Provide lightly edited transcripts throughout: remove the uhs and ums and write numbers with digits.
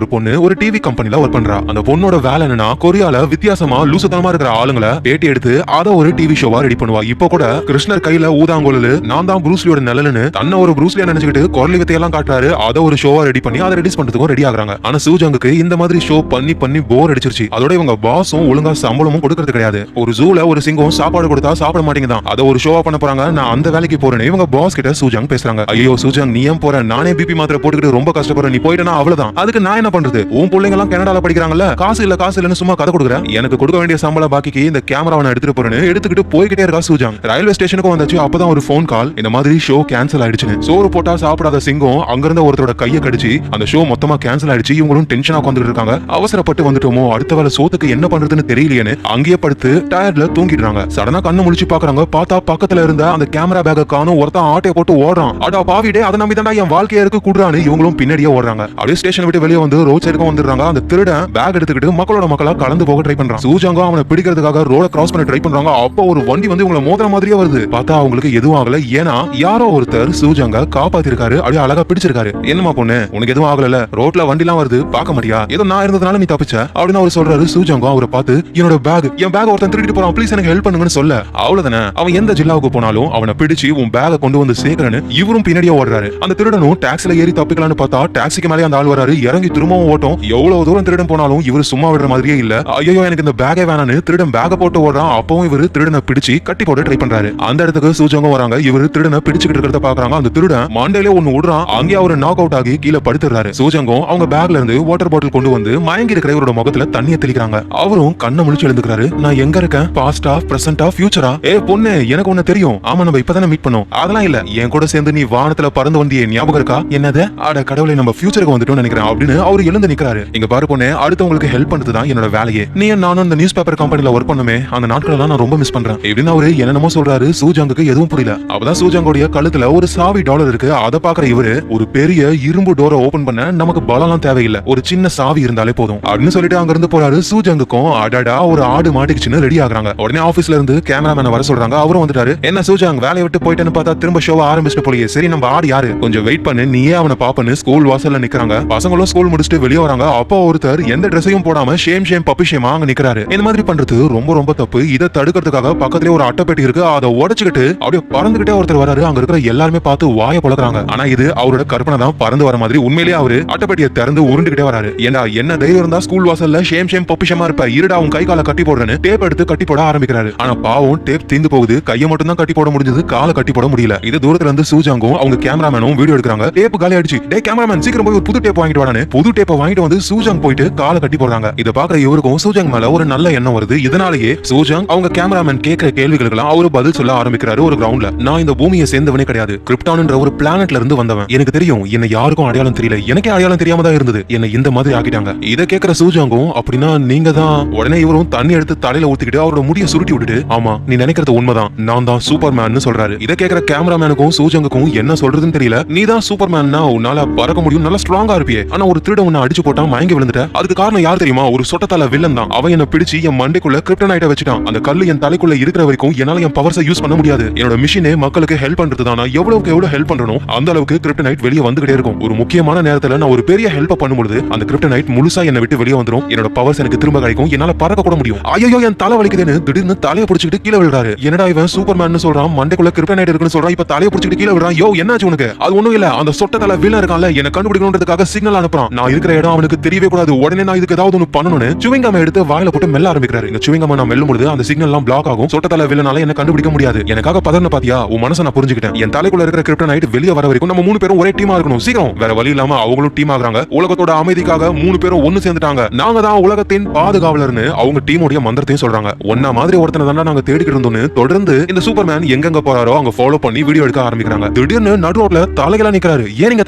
ஒரு பொண்ணு ஒரு டிவி கம்பெனில ஒர்க் பண்றா. அந்த பொண்ணோட வேலை என்னன்னா கொரியால வித்தியாசமா லூசுத்தனமா இருக்கிற ஆளுங்களை பேட்டி எடுத்து அத ஒரு டிவி ஷோவா ரெடி பண்ணுவா. இப்போ கூட கிருஷ்ணர் கையில ஊதாங்கோலு நான் தான் ப்ரூஸ்லியோட நிழல்னு தன்னை ஒரு ப்ரூஸ்லியா நினைச்சுக்கிட்டு குரல் வித்தையெல்லாம் காட்டுறாரு. அத ஒரு ஷோவா ரெடி பண்ணி அதை ரிலீஸ் பண்றதுக்கும் ரெடி ஆகுறாங்க. ஆனா சூஜங்குக்கு இந்த மாதிரி ஷோ பண்ணி பண்ணி போர் அடிச்சிருச்சு. அதோட இவங்க பாஸும் ஒழுங்கா சம்பளமும் கொடுக்கறது கிடையாது. ஒரு ஜூல ஒரு சிங்கம் சாப்பாடு கொடுத்தா சாப்பிட மாட்டேங்குதான். அதை ஒரு ஷோவா பண்ண போறாங்க. நான் அந்த வேலைக்கு போறேன்னு இவங்க பாஸ் கிட்ட சூஜங் பேசுறாங்க. ஐயோ சூஜங் நீ ஏன் போற? நானே பிபி மாத்திரை போட்டுக்கிட்டு ரொம்ப கஷ்டப்படுறேன். நீ போயிட்டனா அவ்வளவுதான். அதுக்கு நான் என்ன பண்றது? உன் பிள்ளைங்க எல்லாம் கனடால படிக்கிறாங்கல்ல, காசு இல்லன்னு சும்மா கதை கொடுக்குறேன். எனக்கு கொடுக்க வேண்டிய சம்பள பாக்கிக்கு இந்த கேமராவை நான் எடுத்துட்டு போறேன்னு எடுத்துக்கிட்டு போய்கிட்டே இருக்கா சூஜங். ரயில்வே ஸ்டேஷனுக்கு வந்தாச்சு. அப்பதான் ஒரு போன் கால், இந்த மாதிரி ஷோ கேன்சல் ஆயிடுச்சுன்னு. சோறு போட்டா சாப்பிடாத சிங்கம் அங்கிருந்த ஒருத்தரோட கையை கடிச்சு அந்த ஷோ மொத்தமா கேன்சல் ஆயிடுச்சு. இவங்களும் டென்ஷனா உட்கார்ந்துட்டு இருக்காங்க. அவசரப்பட்டு வந்துட்டோமோ, அடுத்த வேலை சோத்துக்கு என்ன பண்றதுன்னு தெரியலையேன்னு அங்கேயே படுத்து டயர்ட்ல தூங்கிடுறாங்க. சடனா கண்ணு முழிச்சு பாக்குறாங்க. பார்த்தா பக்கத்துல இருந்த அந்த கேமரா பேக்க காணும். ஒருத்தன் ஆட்டைய போட்டு ஓடுறான். அடா பாவிடே, அதை நம்பி தான்டா என் வாழ்க்கையா இருக்கு குடுறான்னு இவங்களும் பின்னாடியே ஓடுறாங்க. அப்படியே ஸ்டேஷன் விட்டு வெளியே வந்து ரோட் சைடுக்கும் வந்துடுறாங்க. அந்த திருடன் பேக் எடுத்துக்கிட்டு மக்களா கலந்து போக ட்ரை பண்றான். சூஜாங்க அவனை பிடிக்கிறதுக்காக ரோட கிராஸ் பண்ண ட்ரை பண்றாங்க. அப்போ ஒரு வண்டி வந்து இவங்களை மோதிர மாதிரியே வருது. பார்த்தா அவங்களுக்கு எதுவும் ஆகல. ஏன்னா யாரோ ஒருத்தர் சூஜாங்க காப்பாத்திருக்காரு. அப்படியே அழகா பிடிச்சிருக்காரு. என்னமா பொண்ணு, உனக்கு எதுவும் ஆகல? ரோட்ல வண்டி எல்லாம் வருது, பாக்க மாட்டியா? ஏதோ நான் இருந்ததுனால நீ தப்பிச்ச அப்படின்னு அவர் சொல்றாரு. சூஜாங்க அவரை பார்த்து என் பேக் ஒருத்தன் திருடிட்டு போறான், ப்ளீஸ் எனக்கு ஹெல்ப் பண்ணுங்கன்னு சொல்ல, அவ்வளவுதானே. அவன் எந்த ஜில்லாவுக்கு போனாலும் அவனை பிடிச்சு உன் பேக கொண்டு வந்து சேர்க்கிறேன்னு இவரும் பின்னாடியே ஓடுறாரு. அந்த திருடனும் டாக்ஸில ஏறி தப்பிக்கலான்னு பார்த்தா டாக்ஸிக்கு மேலே அந்த ஆள் வராரு. இறங்கி திரும்பவும் ஓட்டும். எவ்வளவு தூரம் திருடன் போனாலும் இவரு சும்மா விடுற மாதிரியே இல்ல. ஐயோ எனக்கு இந்த பேக்கே வேணான்னு திருடன் பேக போட்டு ஓடுறான். அப்பவும் இவரு திருடனை பிடிச்சு கட்டி போட்டு ட்ரை பண்றாரு. அந்த இடத்துக்கு சூஜங்க வராங்க. இவரு திருடனை பிடிச்சுக்கிட்டு இருக்கிறத பாக்குறாங்க. அந்த திருடன் மண்டையிலே ஒண்ணு விடுறான். அங்கே அவரு நாக் அவுட் ஆகி கீழே படுத்துறாரு. சூஜங்கம் அவங்க பேக்ல இருந்து வாட்டர் பாட்டில் கொண்டு வந்து மயங்கி இருக்கிற இவரோட முகத்துல தண்ணியை தெளிக்கிறாங்க. அவரும் கண்ணை முழிச்சு எழுந்துக்கிறாரு. நான் எங்க இருக்கேன்? பாஸ்டா, பிரசன்டா, ஃபியூச்சரா? ஏ பொண்ணு, எனக்கு ஒண்ணு தெரியும். ஆமா, நம்ம இப்பதானே மீட் பண்ணோம். அதெல்லாம் இல்ல, என் கூட சேர்ந்து நீ வானத்துல பறந்து வந்தியே ஞாபகம் இருக்கா? என்னது? அட கடவுளை, நம்ம ஃபியூச்சருக்கு வந்துட்டோம்னு நினைக்கிறேன் அப்படின்னு அவரு எழுந்து நிக்கிறாரு. இங்க பாரு பொண்ணு, அடுத்தவங்களுக்கு ஹெல்ப் பண்றதுதான் என்னோட வேலையே. நீ நானும் இந்த நியூஸ் பேப்பர் கம்பெனில ஒர்க் பண்ணுமே, அந்த நாட்களெல்லாம் நான் ரொம்ப மிஸ் பண்றேன் இப்படின்னு அவரு என்னென்னமோ சொல்றாரு. சூஜங்குக்கு எதுவும் புரியல. அப்பதான் சூஜங்கோடைய கழுத்துல ஒரு $1,000 இருக்கு. அதை பாக்குற இவரு, ஒரு பெரிய இரும்பு டோரை ஓபன் பண்ண நமக்கு பலம்லாம் தேவையில்லை, ஒரு சின்ன சாவி இருந்தாலே போதும் அப்படின்னு சொல்லிட்டு அங்க இருந்து போறாரு. சூஜங்குக்கும் அடடா ஒரு ஆடு மாட்டிக்கிச்சுன்னு ரெடி ஆகுறாங்க. உடனே ஆபீஸ்ல இருந்து கேமராமேனை வர சொல்றாங்க. அவரும் வந்துட்டாரு. என்ன சூஜாங், வேலையை விட்டு போயிட்டேன்னு பார்த்தா திரும்ப ஷோவை ஆரம்பிச்சுட்டு போலியே. சரி, நம்ம ஆடு யாரு? கொஞ்சம் வெயிட் பண்ணு, நீயே அவனை பாப்பன்னு ஸ்கூல் வாசல்ல நிக்கிறாங்க. பசங்களும் ஸ்கூல் முடிச்சுட்டு வெளியே வராங்க. அப்போ ஒருத்தர் எந்த ட்ரெஸ்ஸையும் போடாம ஷேம் பப்பி ஷேமா அங்க நிக்கிறாரு. இந்த மாதிரி பண்றது ரொம்ப ரொம்ப தப்பு. இதை தடுக்கிறதுக்காக பக்கத்துலயே ஒரு அட்டைப்பெட்டி இருக்கு. அதை உடைச்சுக்கிட்டு அப்படியே பறந்துகிட்டே ஒருத்தர் வராரு. அங்க இருக்கிற எல்லாருமே பார்த்து வாயை பழக்கிறாங்க. ஆனா இது அவரோட கற்பனை தான். பறந்து வர மாதிரி உண்மையிலேயே அவரு அட்டைப்பெட்டியை திறந்து உருண்டுகிட்டே வராரு. ஏண்டா என்ன தைரியம் இருந்தா ஸ்கூல் வாசல்ல ஷேம் பப்பி ஷேமா இருப்ப, இருடா உன் கை காலை கட்டி போடுறேன்னு டேப் எடுத்து கட்டி போட ஆரம்பிக்கிறாரு. ஆனா பாவம், டேப் தீந்து போகுது. கையை மட்டும் தான் கட்டி போட முடிஞ்சது, காலை கட்டி போட முடியல. இது தூரத்துல இருந்து சூஜாங்கும் அவங்க கேமராமேனும் வீடியோ எடுக்கிறாங்க. டேப் காலி ஆயிடுச்சு. டே கேமராமேன், சீக்கிரம் போய் ஒரு புது டேப் வாங்கிட்டு வரானே. புது டேப்பை வாங்கிட்டு வந்து சூஜாங் போயிட்டு காலை கட்டி போடுறாங்க. இதை பாக்குற இவருக்கும் சூஜாங் மேல ஒரு நல்ல எண்ணம் வருது. இதனாலேயே சூஜாங் அவங்க கேமராமேன் கேட்கிற கேள்விகளுக்கெல்லாம் அவரு பதில் சொல்ல ஆரம்பிக்கிறாரு. ஒரு கிரவுண்ட்ல, நான் இந்த பூமியை சேர்ந்தவனே கிடையாது, கிரிப்டான்ன்ற ஒரு பிளானட்ல இருந்து வந்தவன். எனக்கு தெரியும், என்ன யாருக்கும் அடையாளம் தெரியல, எனக்கே அடையாளம் தெரியாம தான் இருந்தது, என்ன இந்த மாதிரி ஆக்கிட்டாங்க. இதை கேட்கிற சூஜாங்கும், அப்படின்னா நீங்க தான்? உடனே இவரும் தண்ணி எடுத்து தலையில ஊத்திக்கிட்டு அவரோட முடிய சுருட்டி விட்டுட்டு, ஆமா நீ நினைக்கிறது உண்மைதான், நான் தான் சூப்பர்மேன் சொல்றாரு. இதை கேட்கிற கேமராமேனுக்கும் சூஜங்குக்கும் என்ன சொல்றதுன்னு தெரியல. நீ தான் சூப்பர்மேன்னா உன்னால பறக்க முடியும், நல்லா ஸ்ட்ராங்கா இருப்பியே. ஆனா ஒரு திருட உன்னை அடிச்சு போட்டா மயங்கி விழுந்துட்ட. அதுக்கு காரணம் யார் தெரியுமா? ஒரு சொட்டத்தால வில்லன் தான். அவன் என்ன பிடிச்சு என் மண்டைக்குள்ள கிரிப்டனைட்டை வச்சுட்டான். அந்த கல்லு என் தலைக்குள்ள இருக்கிற வரைக்கும் என்னால என் பவர்ஸை யூஸ் பண்ண முடியாது. என்னோட மிஷினே மக்களுக்கு ஹெல்ப் பண்றது தான். நான் எவ்வளவுக்கு எவ்வளவு ஹெல்ப் பண்றனோ அந்த அளவுக்கு கிரிப்டனைட் வெளியே வந்துகிட்டே இருக்கும். ஒரு முக்கியமான நேரத்துல நான் ஒரு பெரிய ஹெல்ப் பண்ணும்போது அந்த கிரிப்டனைட் முழுசா என்னை விட்டு வெளியே வந்துரும். என்னோட பவர்ஸ் எனக்கு திரும்ப கிடைக்கும். என்னால பறக்க கூட முடியும். ஐயோ என் தலை வலிக்குதுன்னு திடீர்னு தலையை பிடிச்சிட்டு கீழே விழுறாரு. என்னடா இவன் சூப்பர்மேன் சொல்றான், மண்டைக்குள்ள கிரிப்டனைட் இருக்குன்னு சொல்றான், இப்ப தலையை பிடிச்சிட்டு கீழே விழுறான். யோ என்னாச்சு உனக்கு? அது ஒண்ணும் இல்ல, அந்த சொட்டத்தால வில்லன் இருக்கான்ல, என்ன கண்டுபிடிக்கணும்ன்றதுக்காக சிக்னல் அனுப்புறான். நான் இருக்கிற இடம் அவனுக்கு தெரியவே கூடாது. உடனே நான் இதுக்கு ஏதாவது ஒண்ணு பண்ணணும்னு சுவிங்கம் எடுத்து வாயில போட்டு மெல்ல ஆரம்பிக்கிறாரு. இந்த சுவிங்கம் நான் மெல்லும்போது அந்த சிக்னல் எல்லாம் பிளாக் ஆகும். சொட்டத்தால வில்லனால என்ன கண்டுபிடிக்க முடியாது. எனக்காக பதறன பாத்தியா? உன் மனசை நான் புரிஞ்சுக்கிட்டேன். என் தலைக்குள்ள இருக்கிற கிரிப்டனைட் வெளியே வர வரைக்கும் நம்ம 3 பேரும் ஒரே டீமா இருக்கணும். சீக்கிரம். வேற வழி இல்லாம அவங்களும் டீம் ஆகுறாங்க. உலகத்தோட அமைதிக்காக 3 பேரும் ஒன்னு சேர்ந்துட்டாங்க. நாங்க தான் உலகத்தின் பாதுகாவலர்னு அவங்க டீமோட மந்திரத்தையும் சொல்றாங்க. ஒன்னா மாதிரி ஒருத்தனை தான் நாங்க தேடிக்கிட்டு இருந்தோம்னு தொடர்ந்து இந்த சூப்பர்மேன் எங்கெங்க போறாரோ அங்க ஃபாலோ பண்ணி வீடியோ எடுக்க ஆரம்பிக்கிறாங்க. திடீர்னு நடு ரோட்ல தலைகளா நிக்கிறாரு. ஏன் நீங்க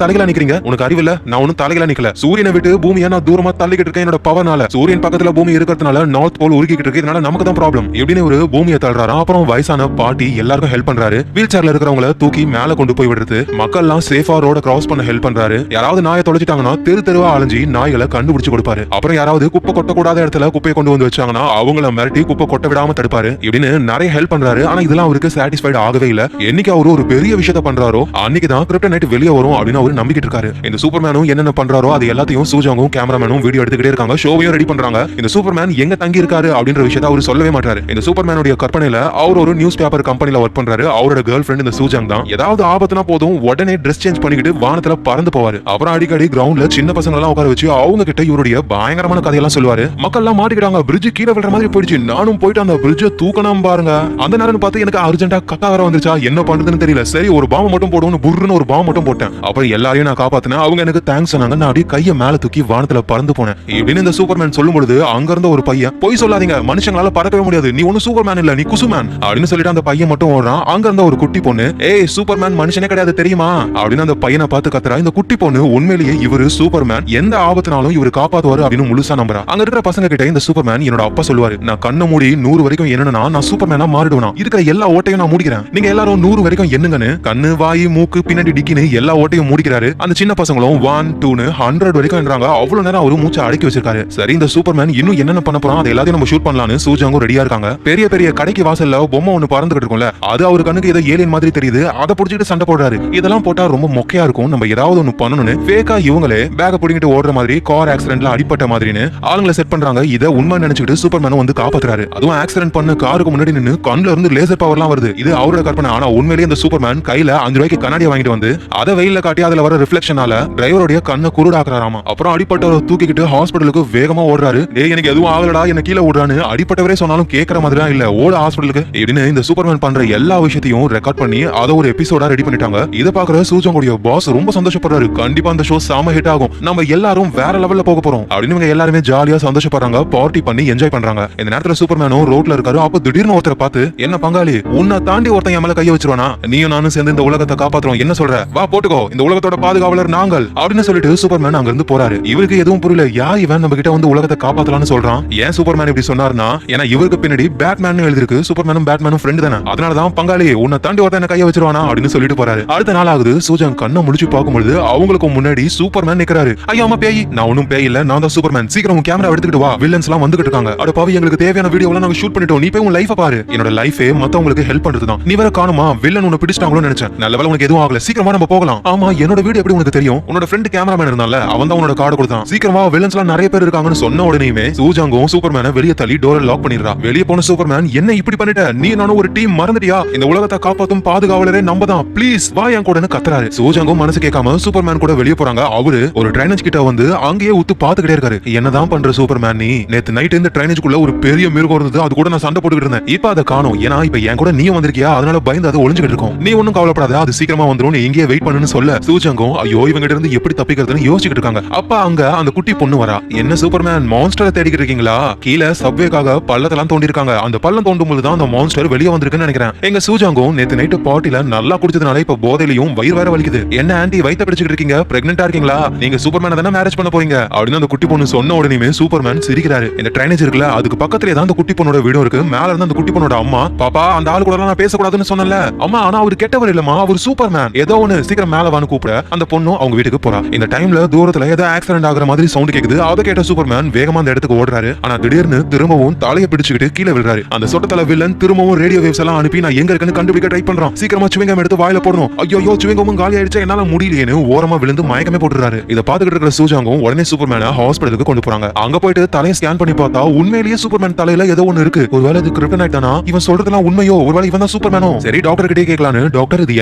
தலைகளா நிக்கிறீங்க? உனக்கு அறிவில்ல? நான் ஒன்னும் தலைகளா நிக்கல. சூரியனை விட்டு பூமியை நான் தூரமா தள்ளிக்கிட்டு இருக்கேன். என்னோட பவர்னால சூரியன் பக்கத்துல பூமி இருக்கிறதுனால நார்த் போல் உருகிக்கிட்டு இருக்கு. இதனால நமக்கு தான் ப்ராப்ளம் இப்படின்னு ஒரு பூமியை தள்ளுறாரு. அப்புறம் வயசான பாட்டி எல்லாருக்கும் ஹெல்ப் பண்றாரு. வீல் சேர்ல இருக்கிறவங்கள தூக்கி மேல கொண்டு போய் விடுறது, மக்கள் எல்லாம் சேஃபா ரோட கிராஸ் பண்ண ஹெல்ப் பண்றாரு. யாராவது நாயை தொலைச்சிட்டாங்கன்னா தெருவா அலைஞ்சி நாய்களை கண்டுபிடிச்சு கொடுப்பாரு. அப்புறம் யாராவது குப்பை கொட்டக்கூடாத இடத்துல குப்பையை கொண்டு வந்து வச்சாங்கன்னா அவங்கள மிரட்டி குப்பை கொட்ட விடாம தடுப்பாரு. இப்படின்னு நிறைய ஹெல்ப் பண்றாரு. ஆனா இதெல்லாம் அவருக்கு சாட்டிஸ்ஃபைட் ஆகவே இல்ல. என்னைக்கு அவரு ஒரு பெரிய விஷயத்த பண்றாரோ அன்னைக்கு தான் கிரிப்டனைட் வெளியே வரும் அப்படின்னு அவரு நம்பிக்கிட்டு இருக்காரு. இந்த சூப்பர்மேனும் என்னென்ன பண்றாரோ அது எல்லாத்தையும் சூஜாங்கும் கேமராமேனும் வீடியோ எடுத்துக்கிட்டே இருக்காங்க, ஷோவையும் ரெடி பண்றாங்க. இந்த சூப்பர்மேன் எங்க தங்கி இருக்காரு அப்படின்ற விஷயத்தை அவர் சொல்லவே மாட்டாரு. இந்த சூப்பர்மேனுடைய கற்பனையில அவர் ஒரு நியூஸ் பேப்பர் கம்பெனில ஒர்க் பண்றாரு. அவரோட கேர்ள் ஃபிரெண்ட் இந்த சூஜாங் தான். ஏதாவது ஆபத்துனா போதும் உடனே ட்ரெஸ் சேஞ்ச் பண்ணிக்கிட்டு வானத்துல பறந்து போவாரு. அப்புறம் அடிக்கடி கிரவுண்ட்ல சின்ன பசங்க எல்லாம் உட்கார வச்சு அவங்க கிட்ட இவருடைய பயங்கரமான கதையெல்லாம் சொல்லுவாரு. மக்கள் எல்லாம் மாட்டிக்கிட்டாங்க, பிரிட்ஜ் கீழே விழுற மாதிரி போயிடுச்சு, நானும் போயிட்டு அந்த பிரிட்ஜை தூக்கணும் பாருங்க. அந்த நேரம் பார்த்து எனக்கு அர்ஜென்ட்டா கக்கா வர வந்துச்சா, என்ன பண்றதுன்னு தெரியல. சரி ஒரு பாம்பு மட்டும் போடுவோம்னு புர்ருன்னு ஒரு பாம்பு மட்டும் போட்டேன். அப்புறம் எல்லாரையும் நான் காப்பாத்தினேன். அவங்க எனக்கு தேங்க்ஸ் சொன்னாங்க. நான் அப்படியே கையை மேல தூக்கி வானத்துல பறந்து போனேன் இப்படின்னு இந்த சூப்பர்மேன் சொல்லும் பொழுது அங்க இருந்த ஒரு பையன், போய் சொல்லாதீங்க, மனுஷங்களால பறக்கவே முடியாது, நீ ஒன்னும் சூப்பர்மேன் இல்ல, நீ குசுமேன் அப்படின்னு சொல்லிட்டு அந்த பையன் மட்டும் ஓடுறான். அங்க இருந்த ஒரு குட்டி பொண்ணு, ஏய் சூப்பர்மேன் மனுஷனே கிடையாது தெரியுமா அப்படின்னு அந்த பையனை பார்த்து கத்துறா. இந்த குட்டி பொண்ணு உண்மையிலேயே இவரு சூப்பர்மேன், எந்த ஆபத்துனாலும் இவரு காப்பாத்துவாரு அப்படின்னு முழுசா நம்புறா. அங்க இருக்கிற பசங்க கிட்ட இந்த சூப்பர்மேன் என்னோட அப்பா சொல்லுவாரு, நான் கண்ணை மூடி 100 வரைக்கும் என்னன்னா நான் சூப்பர்மேனா மாறிடுவேன், இருக்கிற எல்லா ஓட்டையும் நான் மூடிக்கிறேன், நீங்க எல்லாரும் 100 வரைக்கும் என்னங்கன்னு கண்ணு வாய் மூக்கு பின்னாடி டிக்கின்னு எல்லா ஓட்டையும் மூடிக்கிறாரு. அந்த சின்ன பசங்களும் 1 2 100 வரைக்கும் என்றாங்க. அவ்வளவு நேரம் அவரு மூச்சை அடக்கி வச்சிருக்காரு. சரி இந்த சூப்பர்மேன் இன்னும் என்னென்ன பண்ண போறோம், அது எல்லாத்தையும் நம்ம ஷூட் பண்ணலாம்னு சூஜாங்கும் ரெடியா இருக்காங்க. பெரிய பெரிய கடைக்கு வாசல்ல பொம்மை ஒண்ணு பறந்துகிட்டு இருக்கும்ல, அது அவரு கண்ணுக்கு ஏதோ ஏலியன் மாதிரி தெரியுது. அதை புடிச்சிட்டு சண்டை போடுறாரு. இதெல்லாம் போட்டா ரொம்ப மொக்கையா இருக்கும், நம்ம ஏதாவது ஒண்ணு பண்ணணும்னு ஃபேக்கா இவங்களே பேக புடிங்கிட்டு ஓடுற மாதிரி கார் ஆக்சிடென்ட்ல அடிப்பட்ட மாதிரின்னு ஆளுங்களை செட் பண்றாங்க. இதை உண்மை நினைச்சுக்கிட்டு சூப்பர்மேன் வந்து காப்பாத்துறாரு. அதுவும் ஆக்சிடென்ட் பண்ண காருக்கு முன்னாடி நின்னு கண்ணுல இருந்து லேசர் பவர்லாம் வருது. இது அவரோட கற்பனை. ஆனா உண்மையிலேயே இந்த சூப்பர்மேன் கையில 5 ரூபாய்க்கு கண்ணாடியை வாங்கிட்டு வந்து அதை வெயில காட்டி அதுல வர ரிஃப்ளெக்ஷனால டிரைவருடைய கண்ணை குருடாக்குறாராமா. அப்புறம் அடிப்பட்டவரை தூக்கிக்கிட்டு ஹாஸ்பிட்டலுக்கு வேகமா ஓடுறாரு. டேய் எனக்கு எதுவும் ஆகலடா, என்ன கீழே ஓடுறான்னு அடிப்பட்டவரே சொன்னாலும் கேட்கற மாதிரியா இல்ல, ஓட ஹாஸ்பிட்டலுக்கு இப்படின்னு இந்த சூப்பர்மேன் பண்ற எல்லா விஷயத்தையும் ரெக்கார்ட் பண்ணி அதை ஒரு எபிசோடா ரெடி பண்ணிட்டாங்க. இதை பாக்குற சூஜாங்குடைய பாஸ் ரொம்ப சந்தோஷப்படுறாரு. கண்டிப்பா அந்த ஷோ செம ஹிட் ஆகும், நம்ம எல்லாரும் வேற லெவல்ல போக போறோம் அப்படின்னு இவங்க எல்லாருமே ஜாலியா சந்தோஷப்படுறாங்க, பார்ட்டி பண்ணி என்ஜாய் பண்றாங்க. இந்த நேரத்துல சூப்பர்மேனும் ரோட்ல இருக்காரு. அப்ப திடீர்னு ஒருத்தரை பார்த்து, என்ன பங்காளி உன்னை தாண்டி ஒருத்தன் என் மேல கைய வச்சிருவானா, நீயும் நானும் சேர்ந்து இந்த உலகத்தை காப்பாத்துறோம், என்ன சொல்ற, வா போட்டுக்கோ, இந்த உலகத்தோட பாதுகாவலர் நாங்கள் அப்படின்னு சொல்லிட்டு சூப்பர்மேன் அங்க இருந்து போறாரு. இவருக்கு எதுவும் புரியல, யார் இவன் நம்ம கிட்ட வந்து உலகத்தை காப்பாத்தலாம்னு சொல்றான். ஏன் சூப்பர்மேன் இப்படி சொன்னார்னா, ஏன்னா இவருக்கு பின்னாடி பேட்மேன் எழுதிருக்கு, சூப்பர்மேனும் பேட்மேனும் ஃப்ரெண்ட் தானே, அதனாலதான் பங்காளி உன்னை தாண்டி ஒருத்தன் கைய வச்சிருவானா அப்படின்னு சொல்லிட்டு போறாரு. அடுத்த நாள் ஆகுது. சூஜாங் கண்ணை முடிச்சு பார்க்கும்போது அவங்களுக்கு முன்னாடி சூப்பர்மேன் நிக்கிறாரு. ஐயோ அம்மா பேய், நான் ஒன்னும் பேய் இல்ல, நான் தான் சூப்பர்மேன், சீக்கிரம் கேமரா எடுத்துக்கிட்டு வா, வில்லன்ஸ் எல்லாம் வந்துகிட்டு இருக்காங்க, அட பாவி எங்களுக்கு தேவையான வீடியோ எல்லாம் நாங்க ஷூட் பண்ணிட்டோம், நீ போய் உன் லைஃப பாரு, என்னோட லைஃபே மத்தவங்களுக்கு ஹெல்ப் பண்றதுதான், நீ வேற காணுமா வில்லன் உன்னை பிடிச்சிட்டாங்களோ நினைச்சேன், நல்ல வேளை உனக்கு எதுவும் ஆகல, சீக்கிரமா நம்ம போகலாம். ஆமா என்னோட வீடியோ எப்படி உனக்கு தெரியும், உன்னோட ஃப்ரெண்ட் கேமராமேன் இருந்தால அவன் தான் உன்னோட கார்டு கொடுத்தான், சீக்கிரமா வில்லன்ஸ் எல்லாம் நிறைய பேர் இருக்காங்கன்னு சொன்ன உடனேயுமே சூஜாங்கும் சூப்பர்மேனை வெளியே தள்ளி டோரை லாக் பண்ணிடுறா. வெளியே போன சூப்பர்மேன், என்ன இப்படி பண்ணிட்ட, நீ நானும் ஒரு டீம் மறந்துட்டியா, இந்த உலகத்தை காப்பாத்தும் பாதுகாவலரே நம்ம தான், ப்ளீஸ் வா என் கூடன்னு கத்துறாரு. சூஜாங்கும் மனசு கேட்காம சூப்பர்மேன் கூட வெளியே போறாங்க. அவரு ஒரு ட்ரைனேஜ் கிட்ட வந்து அங்கேயே உத்து பாத்துக்கிட்டே இருக்காரு. என்னதான் பண்ற சூப்பர்மேன் நீ, நேத்து நைட் இந்த ட்ரைனேஜ்க்குள்ள ஒரு பெரிய மிருகம் இருந்தது, அது கூட நான் சண்டை போட்டுக்கிட்டு இருந்தேன், இப்ப அதை காணோம், ஏன்னா இப்ப என் கூட நீ வந்திருக்கியா, அதனால பயந்து அது ஒளிஞ்சுக்கிட்டு இருக்கும், நீ ஒன்னும் கவலைப்படாத, அது சீக்கிரமா வந்துரும், நீ இங்கே வெயிட் பண்ணுன்னு சொல்ல சூஜாங்கும் ஐயோ இவங்க இருந்து எப்படி தப்பிக்கிறதுன்னு யோசிச்சுட்டு இருக்காங்க. அப்ப அங்க அந்த குட்டி பொண்ணு வரா. என்ன சூப்பர்மேன் மான்ஸ்டரை தேடிக்கிட்டு இருக்கீங்களா, கீழே சப்வேக்காக பள்ளத்தெல்லாம் தோண்டி இருக்காங்க, அந்த பள்ளம் தோண்டும் போதுதான் அந்த மான்ஸ்டர் வெளியே வந்திருக்குன்னு நினைக்கிறேன். எங்க சூஜாங்கும் நேத்து நைட்டு பார்ட்டில நல்லா குடிச்சதுனால இப்ப போதையிலையும் வயிறு வேற வலிக்குது, என்ன ஆண்டி வயித்த பிடிச்சிட்டு இருக்கீங்க, பிரெக்னெண்டா இருக்கீங்களா, நீங்க சூப்பர்மேனை தானே மேரேஜ் பண்ண போறீங்க அப்படின்னு அந்த குட்டி பொண்ணு சொன்ன உடனே சூப்பர்மேன் சிரிக்கிறாரு. இந்த ட்ரைனேஜ் இருக்குல்ல அதுக்கு பக்கத்துலயே தான் அந்த குட்டி பொண்ணோட வீடும் இருக்கு. மேல இருந்து அந்த குட்டி பொண்ணோட அம்மா, பாப்பா அந்த ஆளு கூட நான் பேசக்கூடாதுன்னு சொன்னல, அம்மா ஆனா அவர் கெட்டவர் இல்லமா, அவர் சூப்பர்மேன், ஏதோ ஒன்னு சீக்கிரம் மேல வான்னு கூப்பிட அந்த பொண்ணு அவங்க வீட்டுக்கு போறா. இந்த டைம்ல தூரத்துல ஏதோ ஆக்சிடென்ட் ஆகுற மாதிரி சவுண்ட் கேக்குது. அதை கேட்ட சூப்பர்மேன் வேகமா அந்த இடத்துக்கு ஓடுறாரு. ஆனா திடீர்னு திரும்பவும் தலையை பிடிச்சுக்கிட்டு கீழே விழுறாரு. அந்த சொட்டத்தல வில்லன் திரும்பவும் ரேடியோ வேவ்ஸ் எல்லாம் அனுப்பி நான் எங்க இருக்குன்னு கண்டுபிடிக்க ட்ரை பண்றான். சீக்கிரமா சுவிங்கம் எடுத்து வாயில போடணும். ஐயோ சுவிங்கமும் காலி ஆயிடுச்சா, என்னால முடியலையேன்னு ஓரமா விழுந்து மயக்கமே போட்டுறாரு. இதை பாத்துக்கிட்டு இருக்கிற சூஜாங்கும் உடனே சூப்பர்மேனை ஹாஸ்பிட்டலுக்கு கொண்டு போறாங்க. அங்க போயிட்டு தலையை ஸ்கேன் பண்ணி பார்த்தா உண்மையிலேயே சூப்பர்மேன் தலையில ஏதோ ஒன்னு இருக்கு. ஒருவேளை இது கிரிப்டனைட் தானா, இவன் சொல்றதெல்லாம் உண்மையோ, ஒருவேளை இவன் தான் சூப்பர்மேனோ. சரி டாக்டர் கிட்டே கேட்கலான்னு, டாக்டர் இது